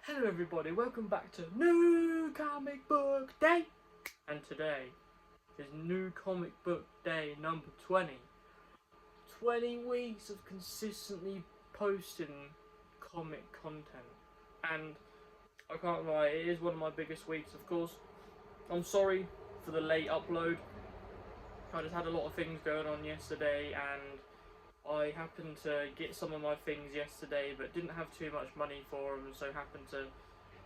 Hello everybody, welcome back to New Comic Book Day! And today is New Comic Book Day number 20. 20 weeks of consistently posting comic content. And I can't lie, it is one of my biggest weeks, of course. I'm sorry for the late upload. I just had a lot of things going on yesterday and I happened to get some of my things yesterday but didn't have too much money for them, so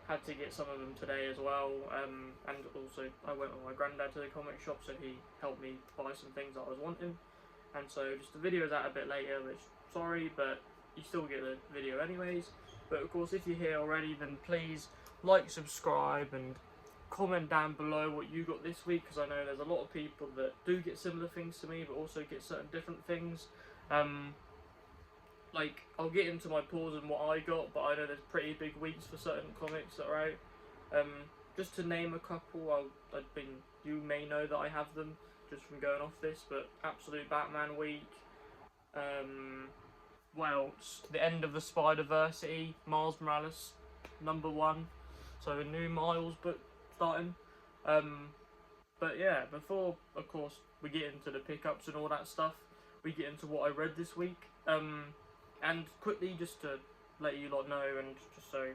had to get some of them today as well, and also I went with my granddad to the comic shop, so he helped me buy some things that I was wanting, and so just the video's out a bit later, which, sorry, but you still get the video anyways. But of course, if you're here already, then please like, subscribe, and comment down below what you got this week, because I know there's a lot of people that do get similar things to me, but also get certain different things. Like, I'll get into my pulls and what I got, but I know there's pretty big weeks for certain comics that are out. Just to name a couple, you may know that I have them just from going off this, but Absolute Batman Week. What else? The end of the Spider-Versity, Miles Morales, #1. So a new Miles book starting. But yeah, before, of course, we get into the pickups and all that stuff, we get into what I read this week. And quickly, just to let you lot know, and just so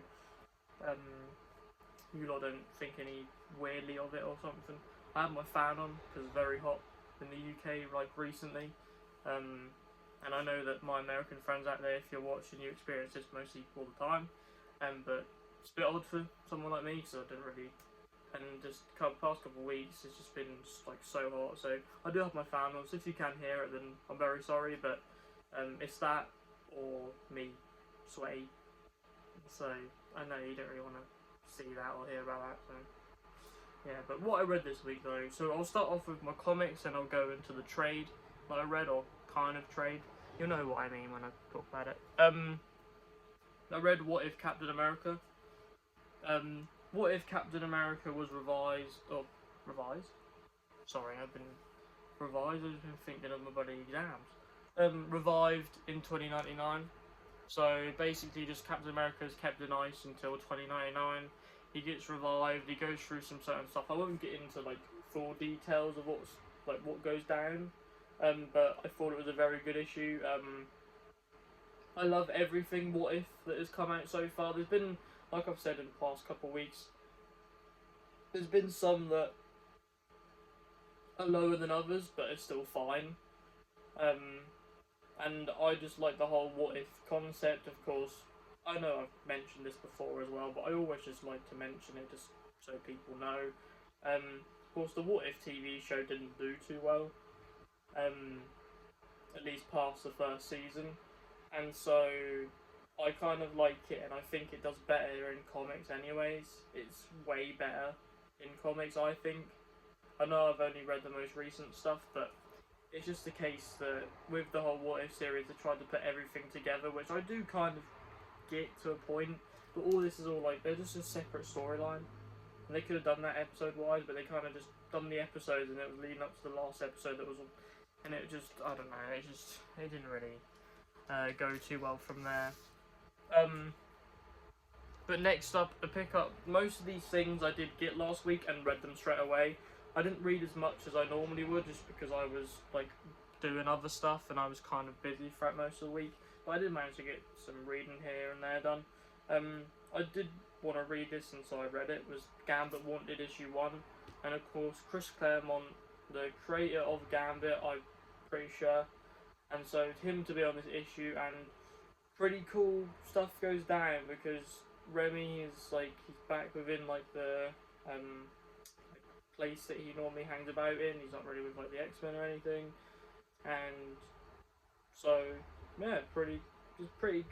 you lot don't think any weirdly of it or something, I had my fan on because it's very hot in the UK like recently. And I know that my American friends out there, if you're watching, you experience this mostly all the time. But it's a bit odd for someone like me because I didn't really. And just past couple of weeks, it's just been like so hot. So I do have my fan on. So if you can hear it, then I'm very sorry. But it's that or me sweaty. So I know you don't really want to see that or hear about that. So yeah. But what I read this week though. So I'll start off with my comics and I'll go into the trade that I read, or kind of trade. You'll know what I mean when I talk about it. I read What If Captain America. What If Captain America was revised? Sorry, I've been revised. I've been thinking of my bloody exams. Revived in 2099. So basically, just Captain America is kept in ice until 2099. He gets revived. He goes through some certain stuff. I won't get into like full details of what goes down. But I thought it was a very good issue. I love everything What If that has come out so far. There's been, like I've said in the past couple of weeks, there's been some that are lower than others, but are still fine. And I just like the whole what if concept, of course. I know I've mentioned this before as well, but I always just like to mention it just so people know. Of course, the What If TV show didn't do too well, at least past the first season, and so I kind of like it, and I think it does better in comics anyways. It's way better in comics, I think. I know I've only read the most recent stuff, but it's just the case that with the whole What If series, they tried to put everything together, which I do kind of get to a point, but all this is all like, they're just a separate storyline. And they could have done that episode-wise, but they kind of just done the episodes, and it was leading up to the last episode that was, and it just, I don't know, it didn't really go too well from there. But next up, to pick up most of these things I did get last week and read them straight away. I didn't read as much as I normally would, just because I was like doing other stuff and I was kind of busy throughout most of the week. But I did manage to get some reading here and there done. I did want to read this, and so I read it. It was Gambit Wanted #1, and of course Chris Claremont, the creator of Gambit, I'm pretty sure. And so him to be on this issue, and pretty cool stuff goes down because Remy is like, he's back within like the place that he normally hangs about in. He's not really with like the X-Men or anything, and so yeah, pretty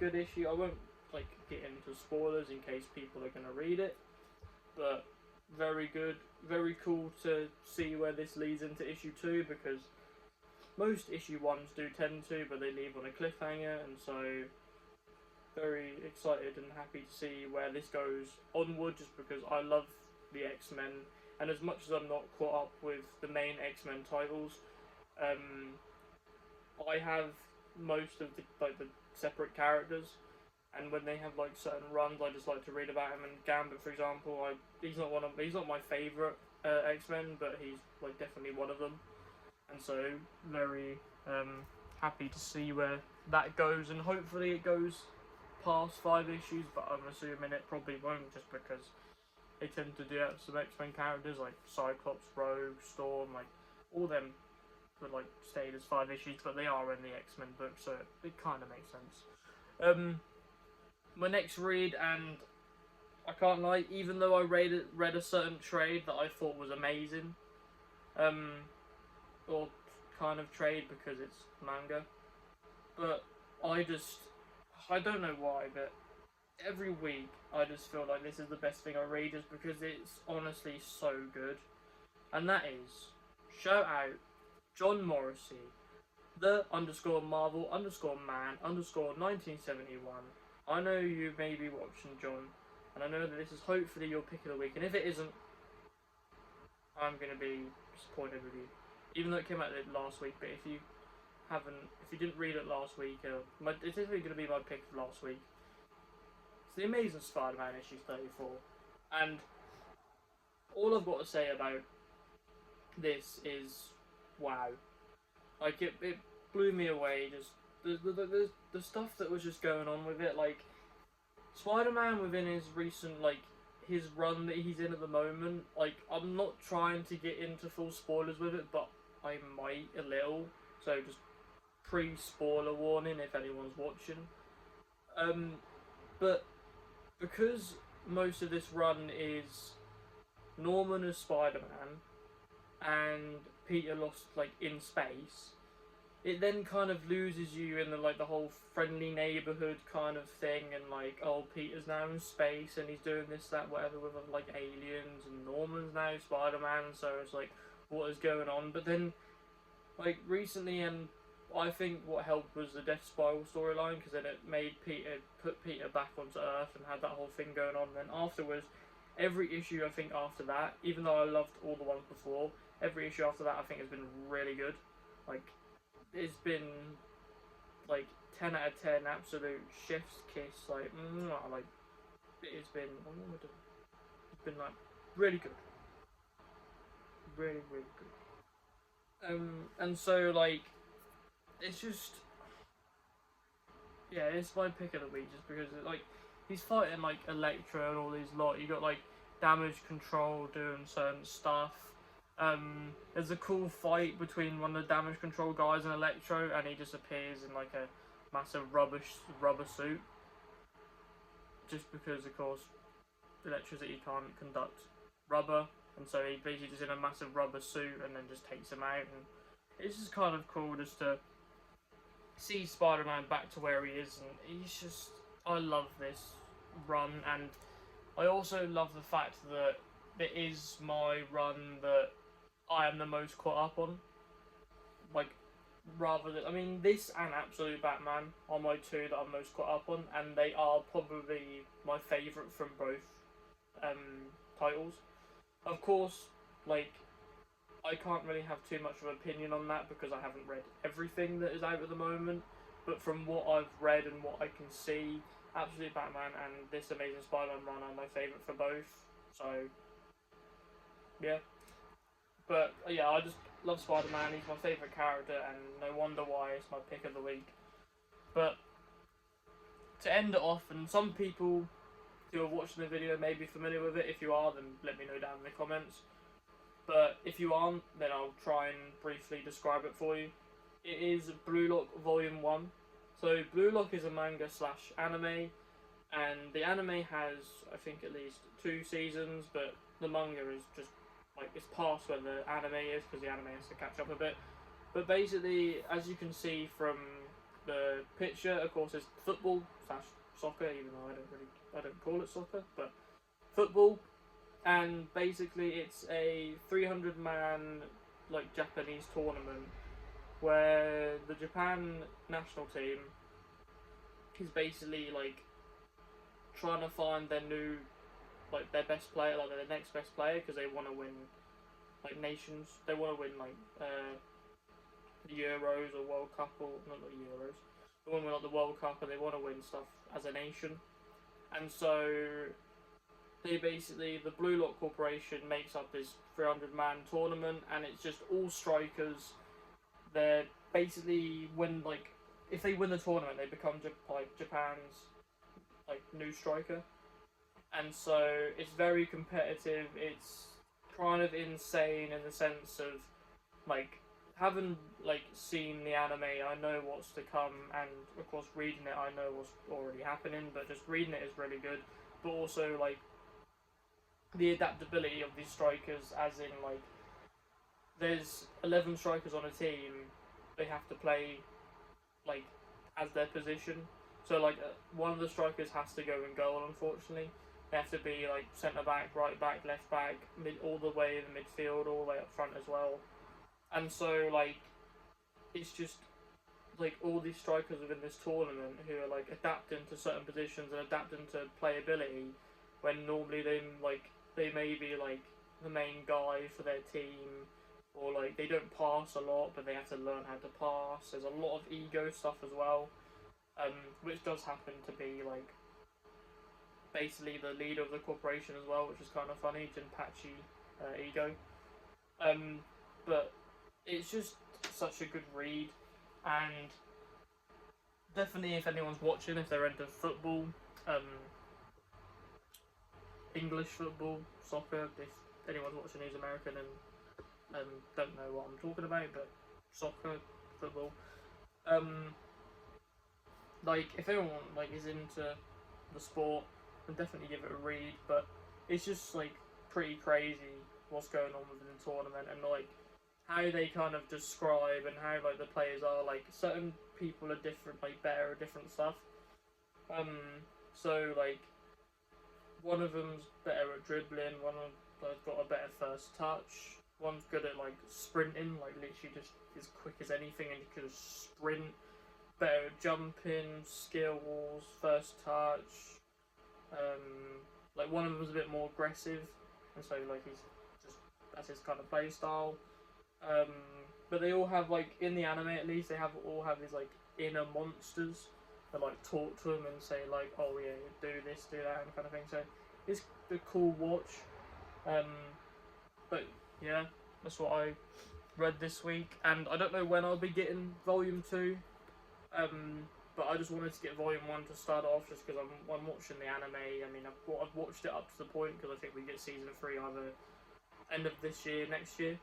good issue. I won't like get into spoilers in case people are gonna read it, but very good, very cool to see where this leads into #2, because most #1s do tend to, but they leave on a cliffhanger, and so very excited and happy to see where this goes onward, just because I love the X-Men, and as much as I'm not caught up with the main X-Men titles, I have most of the separate characters, and when they have like certain runs, I just like to read about him. And Gambit, for example, he's not my favourite X-Men, but he's like definitely one of them, and so very happy to see where that goes, and hopefully it goes past 5 issues, but I'm assuming it probably won't, just because they tend to do that to some X-Men characters like Cyclops, Rogue, Storm, like all them would like stayed as 5 issues, but they are in the X-Men book, so it kind of makes sense. My next read, and I can't lie, even though I read a certain trade that I thought was amazing, or kind of trade because it's manga, but I don't know why, but every week I just feel like this is the best thing I read, just because it's honestly so good, and that is, shout out John Morrissey, the _Marvel _man _1971. I know you may be watching, John, and I know that this is hopefully your pick of the week, and if it isn't, I'm going to be disappointed with you, even though it came out last week. But if you didn't read it last week, it's definitely going to be my pick of last week. It's The Amazing Spider-Man issue 34, and all I've got to say about this is, wow. Like, it blew me away, just the stuff that was just going on with it. Like, Spider-Man within his recent, like, his run that he's in at the moment, like, I'm not trying to get into full spoilers with it, but I might a little, so just pre-spoiler warning if anyone's watching. But because most of this run is Norman as Spider-Man and Peter lost, like, in space, it then kind of loses you in the whole friendly neighborhood kind of thing, and like, oh, Peter's now in space and he's doing this, that, whatever with like aliens, and Norman's now Spider-Man, so it's like, what is going on? But then, like, recently, and I think what helped was the Death Spiral storyline, because then it made put Peter back onto Earth and had that whole thing going on. And then afterwards, every issue I think after that, even though I loved all the ones before, every issue after that I think has been really good. Like, it's been like 10 out of 10, absolute chef's kiss. Like, it's been like really good, really good. And so like, it's just, yeah, it's my pick of the week, just because like, he's fighting like Electro and all these lot. You got like Damage Control doing certain stuff. There's a cool fight between one of the Damage Control guys and Electro, and he just appears in like a massive rubber suit, just because of course electricity can't conduct rubber, and so he basically just in a massive rubber suit and then just takes him out. And it's just kind of cool just to see Spider-Man back to where he is, and he's just, I love this run, and I also love the fact that it is my run that I am the most caught up on. Like, rather than, I mean, this and Absolute Batman are my two that I'm most caught up on, and they are probably my favourite from both titles. Of course, like, I can't really have too much of an opinion on that because I haven't read everything that is out at the moment, but from what I've read and what I can see, Absolute Batman and this Amazing Spider-Man run are my favourite for both, so yeah. But yeah, I just love Spider-Man, he's my favourite character, and no wonder why it's my pick of the week. But to end it off, and some people who are watching the video may be familiar with it. If you are, then let me know down in the comments. But if you aren't, then I'll try and briefly describe it for you. It is Blue Lock Volume 1. So Blue Lock is a manga slash anime, and the anime has, I think, at least 2 seasons, but the manga is just, like, it's past where the anime is, because the anime has to catch up a bit. But basically, as you can see from the picture, of course, it's football slash soccer, even though I don't call it soccer, but football. And basically it's a 300-man like Japanese tournament where the Japan national team is basically like trying to find their new, like, their best player, like their next best player, because they want to win like nations, they want to win like the Euros or World Cup, or not the Euros, they want to win like the World Cup and they want to win stuff as a nation. And so they basically, the Blue Lock Corporation makes up this 300-man tournament, and it's just all strikers. They're basically, when like, if they win the tournament, they become like Japan's like new striker. And so it's very competitive. It's kind of insane in the sense of like, having like seen the anime, I know what's to come, and of course reading it, I know what's already happening. But just reading it is really good. But also like the adaptability of these strikers, as in like there's 11 strikers on a team, they have to play like as their position. So like one of the strikers has to go in goal. Unfortunately, they have to be like centre back, right back, left back, all the way in the midfield, all the way up front as well. And so like it's just like all these strikers within this tournament who are like adapting to certain positions and adapting to playability, when normally they may be like the main guy for their team, or like they don't pass a lot but they have to learn how to pass. There's a lot of ego stuff as well, which does happen to be like basically the leader of the corporation as well, which is kind of funny, Jinpachi Ego. But it's just such a good read, and definitely if anyone's watching, if they're into football, English football, soccer, if anyone's watching who's American and don't know what I'm talking about, but soccer, football, like if anyone like is into the sport, then definitely give it a read. But it's just like pretty crazy what's going on within the tournament, and like how they kind of describe and how like the players are, like certain people are different, like better at different stuff. So like one of them's better at dribbling, one of them's got a better first touch, one's good at like sprinting, like literally just as quick as anything and you can just sprint, better at jumping, skills, first touch. Like one of them's a bit more aggressive, and so like he's just, that's his kind of play style. But they all have, like, in the anime at least, they all have these like inner monsters that like talk to them and say like, oh yeah, do this, do that, and kind of thing. So it's a cool watch. But yeah, that's what I read this week, and I don't know when I'll be getting volume 2. But I just wanted to get volume 1 to start off, just because I'm watching the anime. I mean, I've watched it up to the point, because I think we get season 3 either end of this year, next year.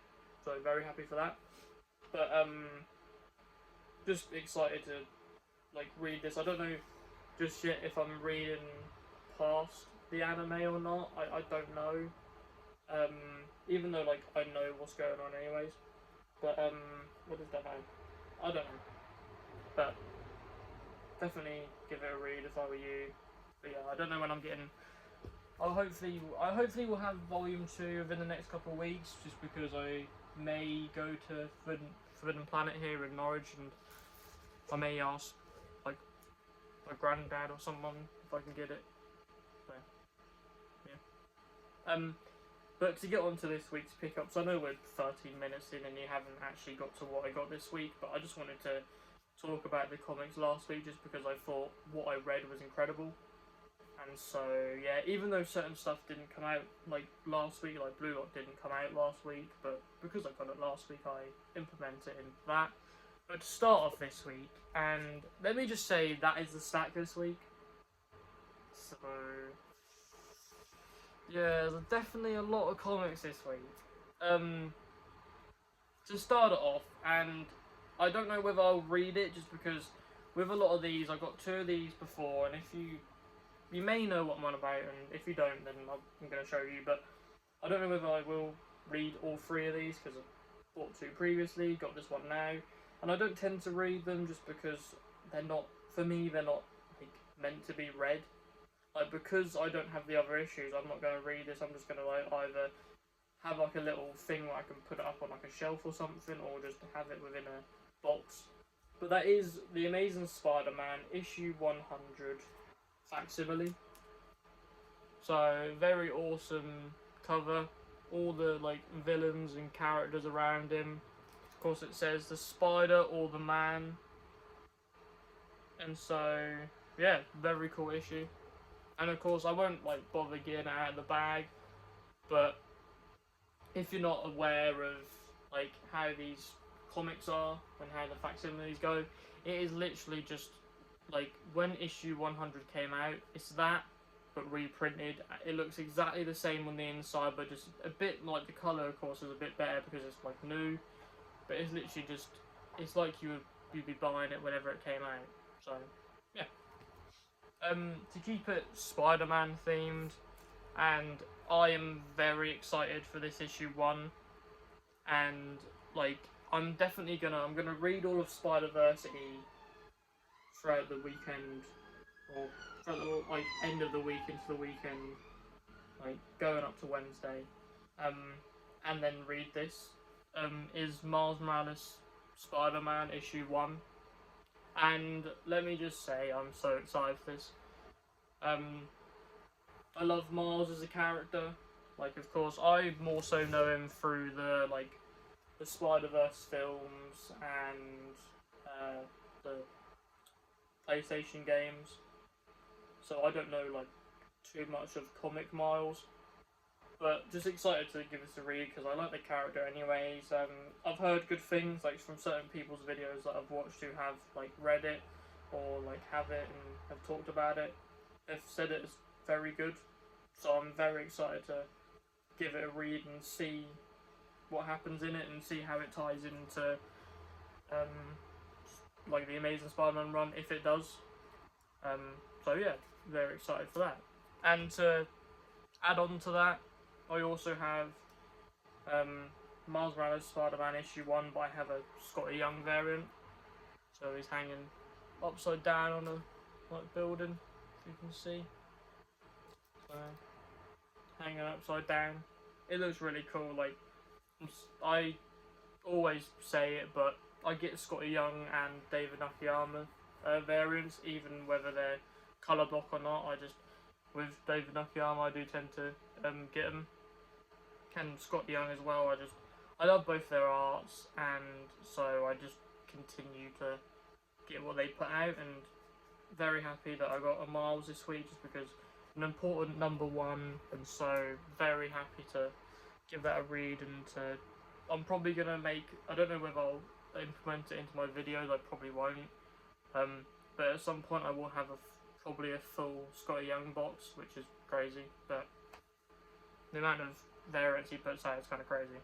So very happy for that. But just excited to like read this. I don't know just yet if I'm reading past the anime or not. I don't know. Even though like I know what's going on anyways. But what does that know? I don't know. But definitely give it a read if I were you. But yeah, I don't know when I'm getting. I hopefully will have volume 2 within the next couple of weeks, just because I may go to Forbidden Planet here in Norwich, and I may ask like my granddad or someone if I can get it. So yeah. But to get on to this week's pickups, I know we're 13 minutes in and you haven't actually got to what I got this week, but I just wanted to talk about the comics last week, just because I thought what I read was incredible. And so, yeah, even though certain stuff didn't come out, like, last week, like, Blue Lock didn't come out last week, but because I got it last week, I implemented it in that. But to start off this week, and let me just say, that is the stack this week. So, yeah, there's definitely a lot of comics this week. To start it off, and I don't know whether I'll read it, just because with a lot of these, I got 2 of these before, and if you may know what I'm on about, and if you don't, then I'm going to show you, but I don't know whether I will read all 3 of these, because I bought 2 previously, got this one now, and I don't tend to read them just because they're not, for me, they're not like meant to be read. Like, because I don't have the other issues, I'm not going to read this, I'm just going to like either have like a little thing where I can put it up on like a shelf or something, or just have it within a box. But that is The Amazing Spider-Man, issue 100. Facsimile. So very awesome cover. All the like villains and characters around him. Of course, it says the Spider or the Man. And so, yeah, very cool issue. And of course, I won't like bother getting it out of the bag, but if you're not aware of like how these comics are and how the facsimiles go, it is literally just like when issue 100 came out, it's that but reprinted. It looks exactly the same on the inside, but just a bit like the color, of course, is a bit better because it's like new. But it's literally just, it's like you'd be buying it whenever it came out. So yeah. To keep it Spider-Man themed, and I am very excited for this issue 1, and like I'm gonna read all of Spider-Verse throughout the weekend, or throughout the like end of the week into the weekend, like going up to Wednesday, and then read this. Is Miles Morales Spider-Man issue 1, and let me just say I'm so excited for this. I love Miles as a character. Like, of course, I more so know him through the Spider-Verse films and the PlayStation games. So I don't know like too much of comic Miles, but just excited to give this a read because I like the character anyways. I've heard good things like from certain people's videos that I've watched who have like read it or like have it and have talked about it. They've said it's very good, so I'm very excited to give it a read and see what happens in it and see how it ties into like the Amazing Spider-Man run if it does. So yeah, very excited for that. And to add on to that, I also have Miles Morales Spider-Man issue 1, but I have a Scotty Young variant. So he's hanging upside down on a building, if you can see. So, hanging upside down. It looks really cool. Like, I always say it, but I get Scotty Young and David Nakayama variants, even whether they're colour block or not. With David Nakayama, I do tend to get them. And Scotty Young as well. I love both their arts, and so I just continue to get what they put out, and very happy that I got a Miles this week just because an important #1, and so very happy to give that a read. And I'm probably gonna make, I don't know whether I'll implement it into my videos, I probably won't, but at some point I will have probably a full Scotty Young box, which is crazy, but the amount of variants he puts out is kind of crazy.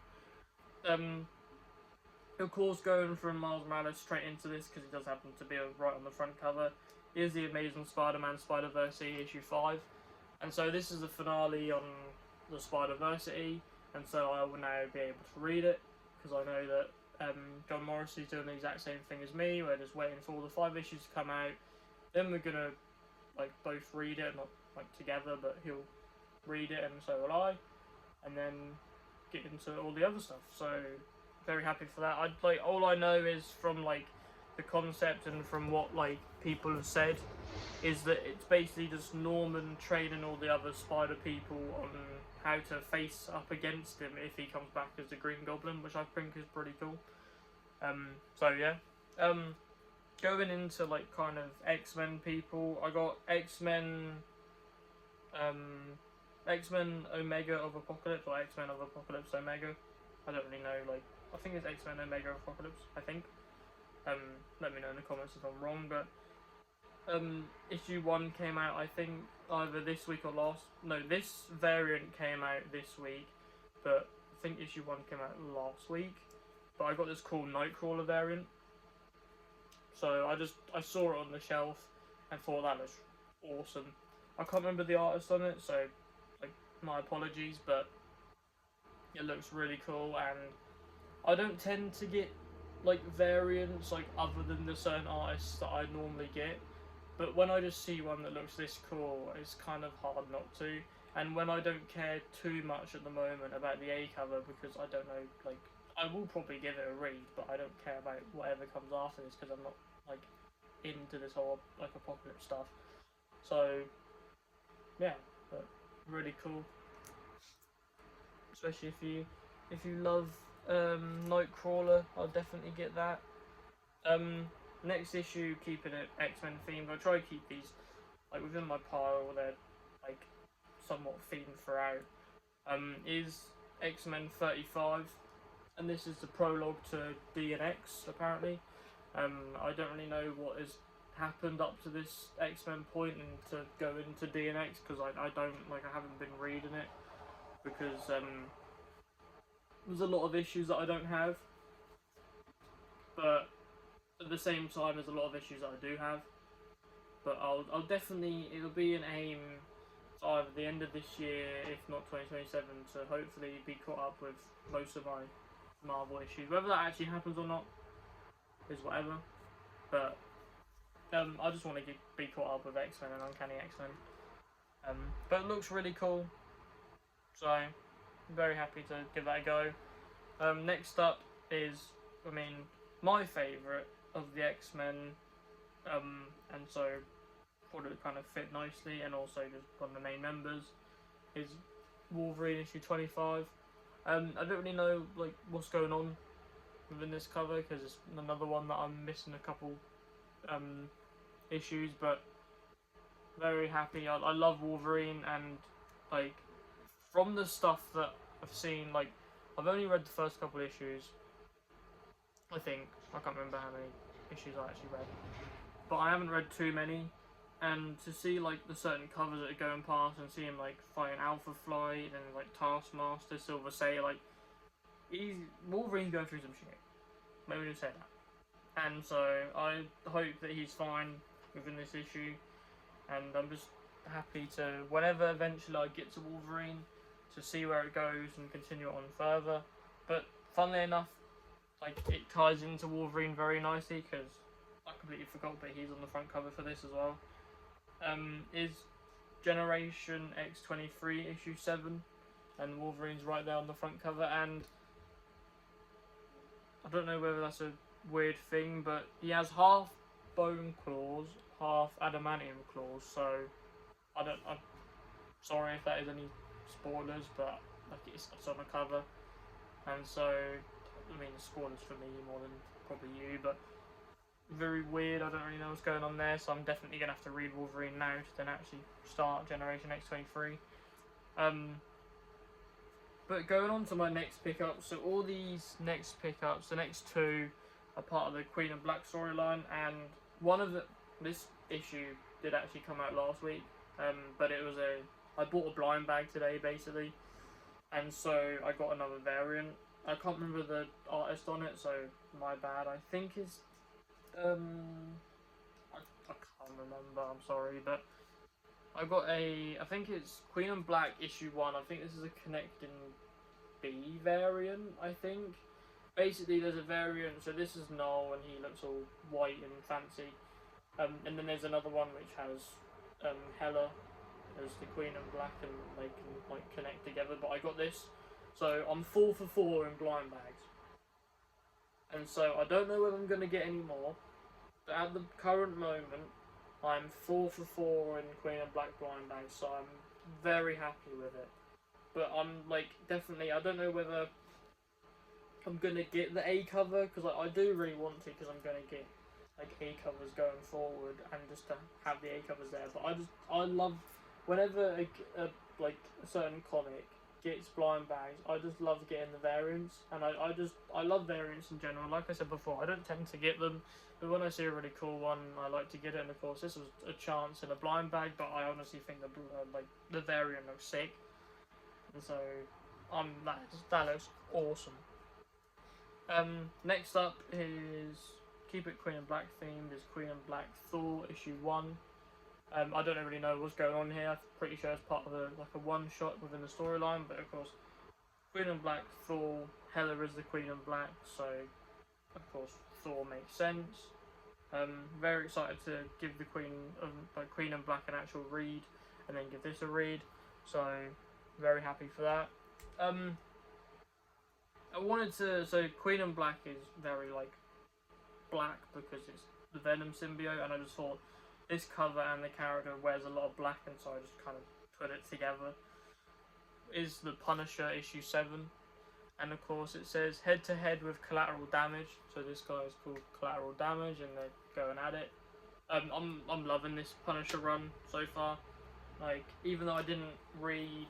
Of course, going from Miles Morales straight into this, because it does happen to be right on the front cover, is the Amazing Spider-Man Spider-Verse issue 5. And so this is the finale on the Spider-Verse, and so I will now be able to read it, because I know that John Morrissey's doing the exact same thing as me. We're just waiting for all the 5 issues to come out, then we're gonna like both read it, not like together, but he'll read it and so will I, and then get into all the other stuff. So very happy for that. All I know is from like the concept and from what like people have said is that it's basically just Norman training all the other Spider people on how to face up against him if he comes back as the Green Goblin, which I think is pretty cool. So yeah. Going into like kind of X-Men people, I got X-Men Omega of Apocalypse, or X-Men of Apocalypse Omega. I don't really know, like, I think it's X-Men Omega of Apocalypse, I think. Let me know in the comments if I'm wrong, but issue 1 came out, I think, either this week or this variant came out this week, but I think issue 1 came out last week. But I got this cool Nightcrawler variant. So I saw it on the shelf and thought that was awesome. I can't remember the artist on it, so like my apologies, but it looks really cool. And I don't tend to get like variants like other than the certain artists that I normally get, but when I just see one that looks this cool, it's kind of hard not to. And when I don't care too much at the moment about the A cover, because I don't know, like, I will probably give it a read, but I don't care about whatever comes after this because I'm not like into this whole like apocalypse stuff. So yeah, but really cool, especially if you love Nightcrawler. I'll definitely get that. next issue, keeping it X-Men themed. I try to keep these like within my pile. They're like somewhat themed throughout. Is X-Men 35, and this is the prologue to D and X apparently. I don't really know what has happened up to this X-Men point and to go into D and X because I haven't been reading it because there's a lot of issues that I don't have, but at the same time there's a lot of issues that I do have. But I'll definitely, it'll be an aim to either the end of this year, if not 2027, to hopefully be caught up with most of my Marvel issues. Whether that actually happens or not is whatever. But I just want to be caught up with X-Men and Uncanny X-Men. But it looks really cool, so I'm very happy to give that a go. Next up is, my favourite of the X-Men, and so thought it would kind of fit nicely, and also just one of the main members is Wolverine issue 25. I don't really know like what's going on within this cover because it's another one that I'm missing a couple issues, but very happy. I love Wolverine, and like from the stuff that I've seen, like I've only read the first couple issues. I can't remember how many issues I actually read, but I haven't read too many. And to see like the certain covers that are going past and see him like fighting Alpha Flight and like Taskmaster, Silver Saiyan, like Wolverine's going through some shit. Maybe just say that. And so I hope that he's fine within this issue, and I'm just happy to, whenever eventually I get to Wolverine, to see where it goes and continue it on further. But funnily enough, like it ties into Wolverine very nicely because I completely forgot that he's on the front cover for this as well. Is Generation X-23 issue 7, and Wolverine's right there on the front cover, and I don't know whether that's a weird thing, but he has half bone claws, half adamantium claws, so I'm sorry if that is any spoilers, but like it's on the cover, and so spoilers for me more than probably you, but very weird. I don't really know what's going on there, so I'm definitely gonna have to read Wolverine now to then actually start Generation X-23. But going on to my next pickup, so all these next pickups, the next two, are part of the Queen of Black storyline, and this issue did actually come out last week, but I bought a blind bag today basically, and so I got another variant. I can't remember the artist on it, so my bad. I think it's I can't remember, I'm sorry, but I got I think it's Queen and Black issue 1, I think this is a Connecting B variant, I think. Basically there's a variant, so this is Null and he looks all white and fancy, and then there's another one which has Hela as the Queen and Black, and they can like connect together, but I got this, so I'm 4 for 4 in blind bags. And so I don't know whether I'm going to get any more, but at the current moment, I'm 4 for 4 in Queen and Black blind bags, so I'm very happy with it. But I'm like, definitely, I don't know whether I'm going to get the A cover, because I do really want to, because I'm going to get like A covers going forward, and just to have the A covers there. But I love, whenever a certain comic gets blind bags, I just love getting the variants, and I love variants in general. Like I said before, I don't tend to get them, but when I see a really cool one, I like to get it. And of course, this was a chance in a blind bag, but I honestly think the variant looks sick, and so that looks awesome. Next up is, keep it Queen and Black themed, is Queen and Black Thor issue 1. I don't really know what's going on here. I'm pretty sure it's part of a one-shot within the storyline, but of course, Queen and Black Thor, Hela is the Queen and Black, so of course Thor makes sense. Very excited to give the Queen and Black an actual read, and then give this a read, so very happy for that. So Queen and Black is very black because it's the Venom symbiote, and I just thought this cover and the character wears a lot of black, and so I just kind of put it together. Is the Punisher issue 7, and of course it says head to head with Collateral Damage. So this guy is called Collateral Damage, and they're going at it. I'm loving this Punisher run so far. Like, even though I didn't read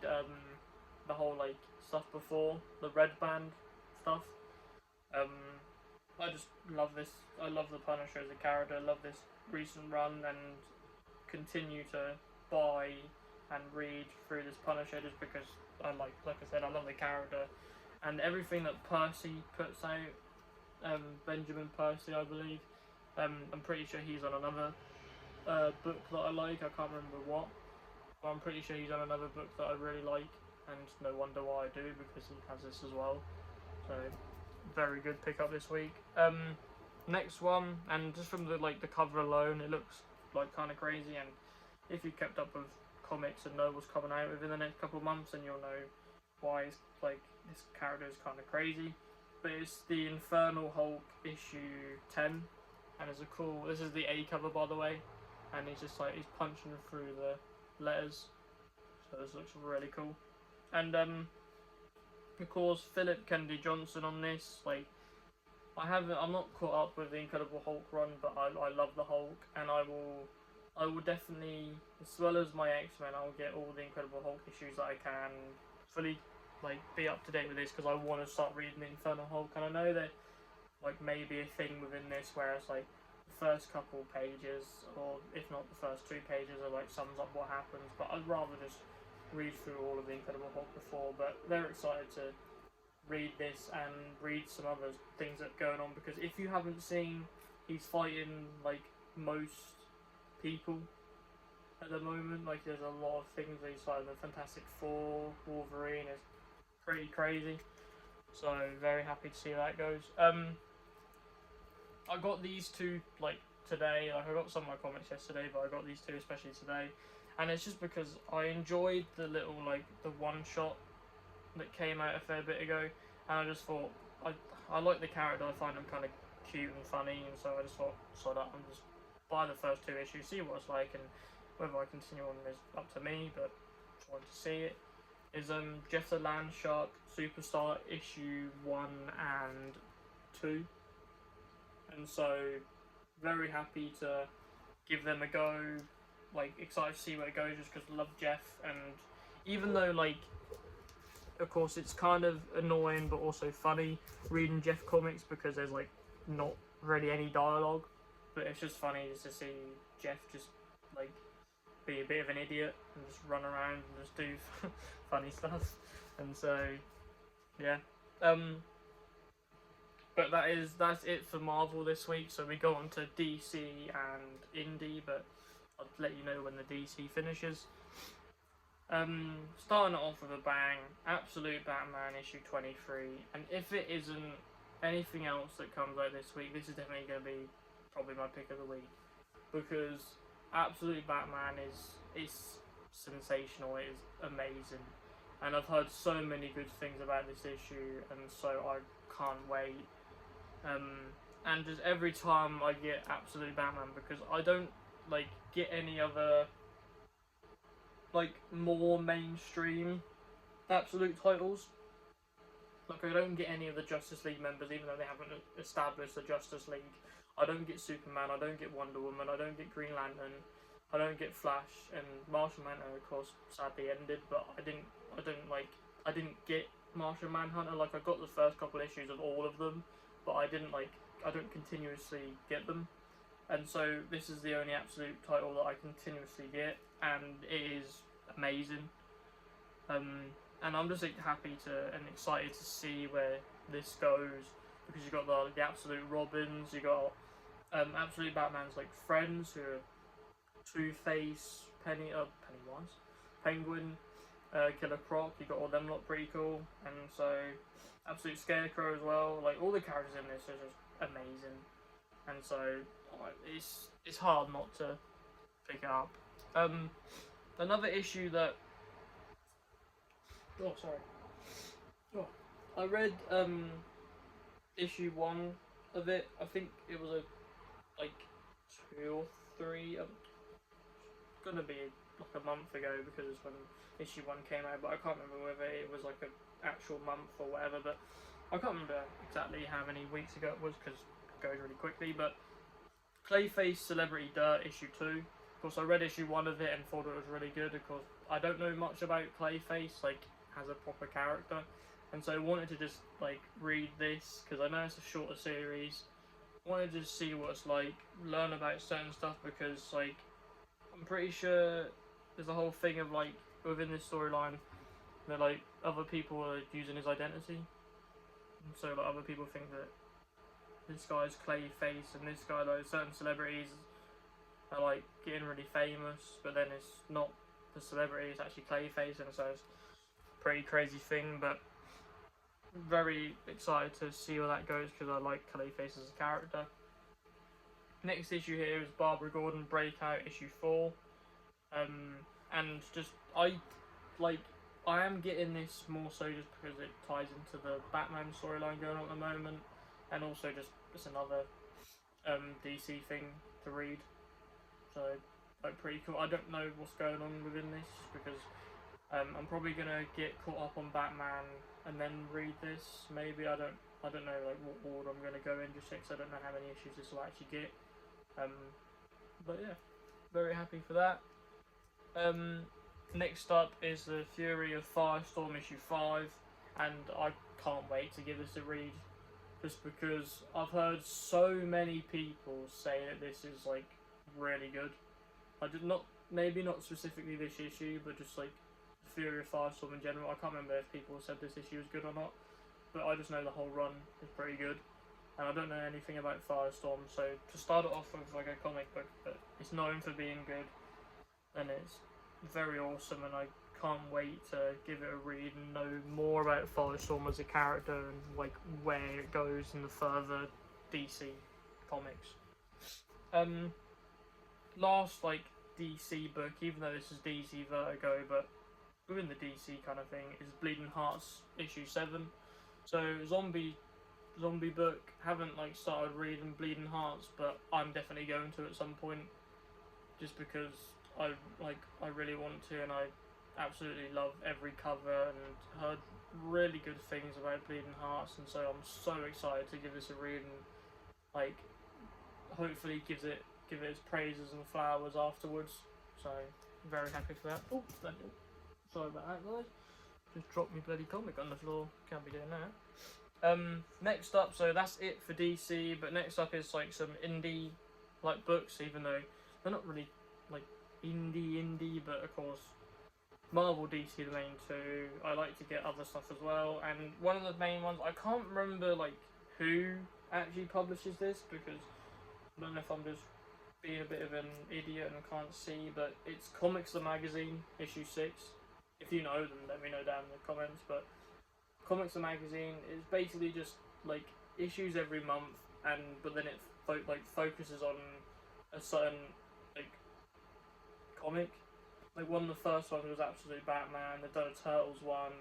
the whole like stuff before, the Red Band stuff, I just love this. I love the Punisher as a character. I love this recent run, and continue to buy and read through this Punisher just because I like I said, I love the character and everything that Percy puts out. Benjamin Percy, I believe. I'm pretty sure he's on another book that I like. I can't remember what, but I'm pretty sure he's on another book that I really like, and no wonder why I do, because he has this as well. So very good pickup this week. Next one, and just from the cover alone, it looks like kind of crazy. And if you kept up with comics and know what's coming out within the next couple of months, then you'll know why it's this character is kind of crazy. But it's the Infernal Hulk issue 10, and it's a cool. This is the A cover, by the way, and he's just he's punching through the letters. So this looks really cool. And of course, Philip Kennedy Johnson on this. I'm not caught up with the Incredible Hulk run, but I love the Hulk, and I will definitely, as well as my X-Men, I'll get all the Incredible Hulk issues that I can fully be up to date with this, because I want to start reading the Infernal Hulk. And I know that maybe a thing within this where it's the first couple pages, or if not the first 2 pages, are sums up what happens, but I'd rather just read through all of the Incredible Hulk before. But they're excited to read this and read some other things that are going on, because if you haven't seen, he's fighting most people at the moment. There's a lot of things that he's fighting. The Fantastic Four, Wolverine is pretty crazy, so very happy to see how that goes. I got these two today. I got some of my comics yesterday, but I got these two especially today, and it's just because I enjoyed the little the one shot that came out a fair bit ago, and I just thought I like the character. I find him kind of cute and funny, and so I just thought, sod up and just buy the first 2 issues, see what it's like, and whether I continue on is up to me, but just wanted to see it. Is Jeff the Land Shark Superstar issue 1 and 2, and so very happy to give them a go. Excited to see where it goes, just because I love Jeff. And even though of course it's kind of annoying but also funny reading Jeff comics, because there's not really any dialogue, but it's just funny just to see Jeff just be a bit of an idiot and just run around and just do funny stuff. And so yeah, but that's it for Marvel this week. So we go on to DC and Indie, but I'll let you know when the DC finishes. Starting it off with a bang, Absolute Batman issue 23, and if it isn't anything else that comes out this week, this is definitely going to be probably my pick of the week, because Absolute Batman is sensational. It is amazing, and I've heard so many good things about this issue, and so I can't wait. And just every time I get Absolute Batman, because I don't get any other more mainstream Absolute titles. I don't get any of the Justice League members, even though they haven't established the Justice League. I don't get Superman, I don't get Wonder Woman, I don't get Green Lantern, I don't get Flash, and Martian Manhunter, of course, sadly ended, but I didn't get Martian Manhunter. I got the first couple issues of all of them, but I don't continuously get them. And so this is the only Absolute title that I continuously get, and it is amazing. And I'm just happy and excited to see where this goes, because you've got the Absolute Robins, you got Absolute Batman's friends, who are Two-Face, Pennywise, Penguin, Killer Croc. You got all them lot pretty cool, and so Absolute Scarecrow as well. All the characters in this are just amazing, and so it's hard not to pick it up. Another issue that I read issue 1 of it. I think it was 2 or 3. It's gonna be like a month ago because it's when issue 1 came out, but I can't remember whether it was like an actual month or whatever, but I can't remember exactly how many weeks ago it was because it goes really quickly. But Clayface Celebrity Dirt issue 2. Of course, I read issue 1 of it and thought it was really good. Of course, I don't know much about Clayface, like, as a proper character, and so I wanted to just, like, read this, because I know it's a shorter series. I wanted to just see what it's like, learn about certain stuff, because, like, I'm pretty sure there's a whole thing of, like, within this storyline, that, like, other people are using his identity. And so, like, other people think that this guy's Clayface, and this guy, like, certain celebrities are, like, getting really famous, but then it's not the celebrity, it's actually Clayface, and so it's a pretty crazy thing, but very excited to see where that goes, because I like Clayface as a character. Next issue here is Barbara Gordon Breakout issue 4, and just, I am getting this more so just because it ties into the Batman storyline going on at the moment, and also just it's another DC thing to read, so like pretty cool. I don't know what's going on within this because I'm probably gonna get caught up on Batman and then read this. Maybe I don't know like what order I'm gonna go in just because I don't know how many issues this will actually get. But yeah, very happy for that. Next up is the Fury of Firestorm issue 5, and I can't wait to give this a read, just because I've heard so many people say that this is like really good. I did not, maybe not specifically this issue, but just like Fury of Firestorm in general. I can't remember if people said this issue was good or not, but I just know the whole run is pretty good, and I don't know anything about Firestorm, so to start it off with like a comic book that is known for being good, and it's very awesome, and I can't wait to give it a read and know more about Firestorm as a character and like where it goes in the further DC comics. Last like DC book, even though this is DC Vertigo, but within the DC kind of thing, is Bleeding Hearts issue 7. So zombie book. Haven't like started reading Bleeding Hearts, but I'm definitely going to at some point, just because I really want to, and I absolutely love every cover and heard really good things about Bleeding Hearts, and so I'm so excited to give this a read and like hopefully give it its praises and flowers afterwards. So very happy for that. Oh, sorry about that, guys. Just dropped me bloody comic on the floor. Can't be doing that. Next up, so that's it for DC. But next up is like some indie like books, even though they're not really like indie, but of course Marvel, DC, the main two. I like to get other stuff as well, and one of the main ones, I can't remember like who actually publishes this, because I don't know if I'm just being a bit of an idiot and can't see, but it's Comics the Magazine, issue 6. If you know, then let me know down in the comments, but Comics the Magazine is basically just like issues every month, but then it focuses on a certain like comic. Like one of the first ones was Absolute Batman. They've done a Turtles one.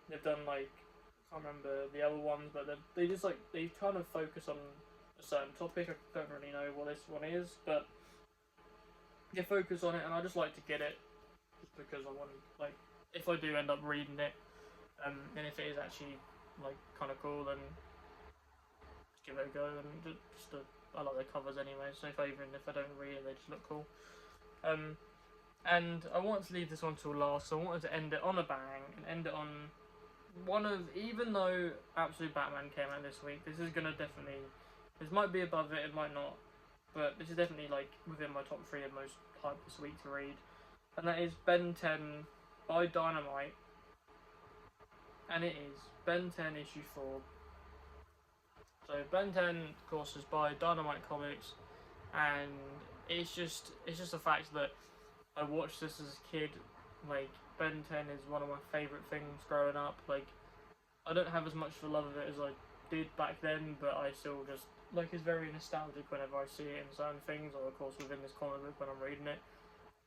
They've done like, I can't remember the other ones, but they just like they kind of focus on a certain topic. I don't really know what this one is, but they focus on it, and I just like to get it just because I want to, like, if I do end up reading it, and if it is actually like kind of cool, then just give it a go. And I like the covers anyway, so even if I don't read it, they just look cool. And I wanted to leave this one till last, so I wanted to end it on a bang, and end it on one of, even though Absolute Batman came out this week, this is gonna definitely, this might be above it, it might not, but this is definitely like within my top 3 of most hype this week to read, and that is Ben 10 by Dynamite, and it is Ben 10 issue 4. So Ben 10, of course, is by Dynamite Comics, and it's just the fact that I watched this as a kid. Like, Ben 10 is one of my favourite things growing up. Like, I don't have as much of a love of it as I did back then, but I still just, like, it's very nostalgic whenever I see it in certain things, or of course within this comic book when I'm reading it.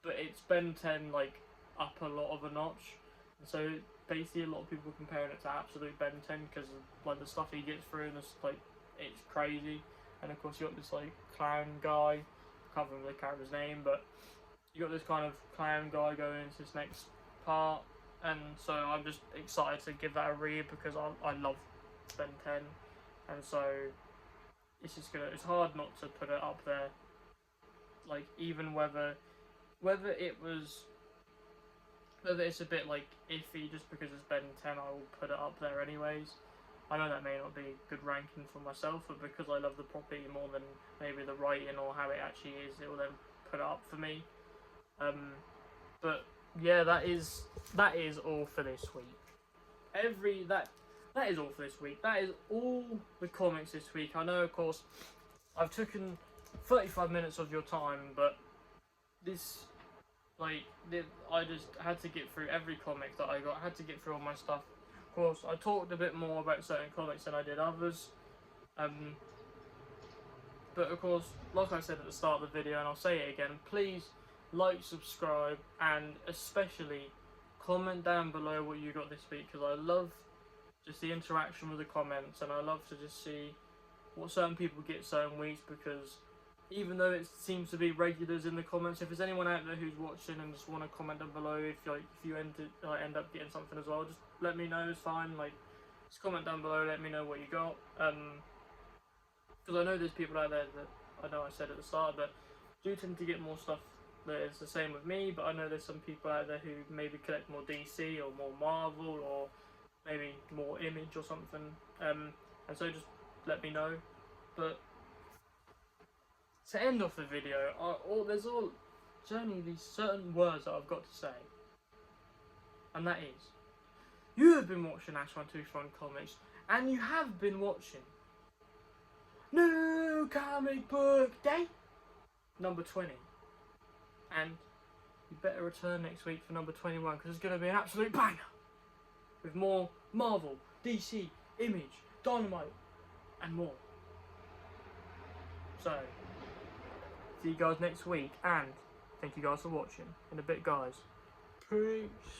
But it's Ben 10, like, up a lot of a notch. And so, basically a lot of people comparing it to Absolute Ben 10, because of, like, the stuff he gets through, and it's, like, it's crazy. And of course you got this, like, clown guy, I can't remember the character's name, but you got this kind of clown guy going into this next part, and so I'm just excited to give that a read because I love Ben 10, and so it's hard not to put it up there. Like, even whether it's a bit like iffy just because it's Ben 10, I will put it up there anyways. I know that may not be a good ranking for myself, but because I love the property more than maybe the writing or how it actually is, it will then put it up for me. But yeah, that is all for this week. That is all for this week. That is all the comics this week. I know, of course, I've taken 35 minutes of your time, but I just had to get through every comic that I got. I had to get through all my stuff. Of course, I talked a bit more about certain comics than I did others. But of course, like I said at the start of the video, and I'll say it again, please like, subscribe, and especially comment down below what you got this week, because I love just the interaction with the comments, and I love to just see what certain people get certain weeks, because even though it seems to be regulars in the comments, if there's anyone out there who's watching and just want to comment down below, if you end up getting something as well, just let me know. It's fine. Like, just comment down below, let me know what you got. Because I know there's people out there that I know I said at the start, but do tend to get more stuff that is the same with me. But I know there's some people out there who maybe collect more DC or more Marvel or maybe more Image or something. And so just let me know. But to end off the video, there's only these certain words that I've got to say, and that is, you have been watching Ash123 Comics, and you have been watching New Comic Book Day number 20, and you better return next week for number 21, because it's going to be an absolute banger with more Marvel, DC, Image, Dynamite, and more. So, see you guys next week, and thank you guys for watching. In a bit, guys. Peace.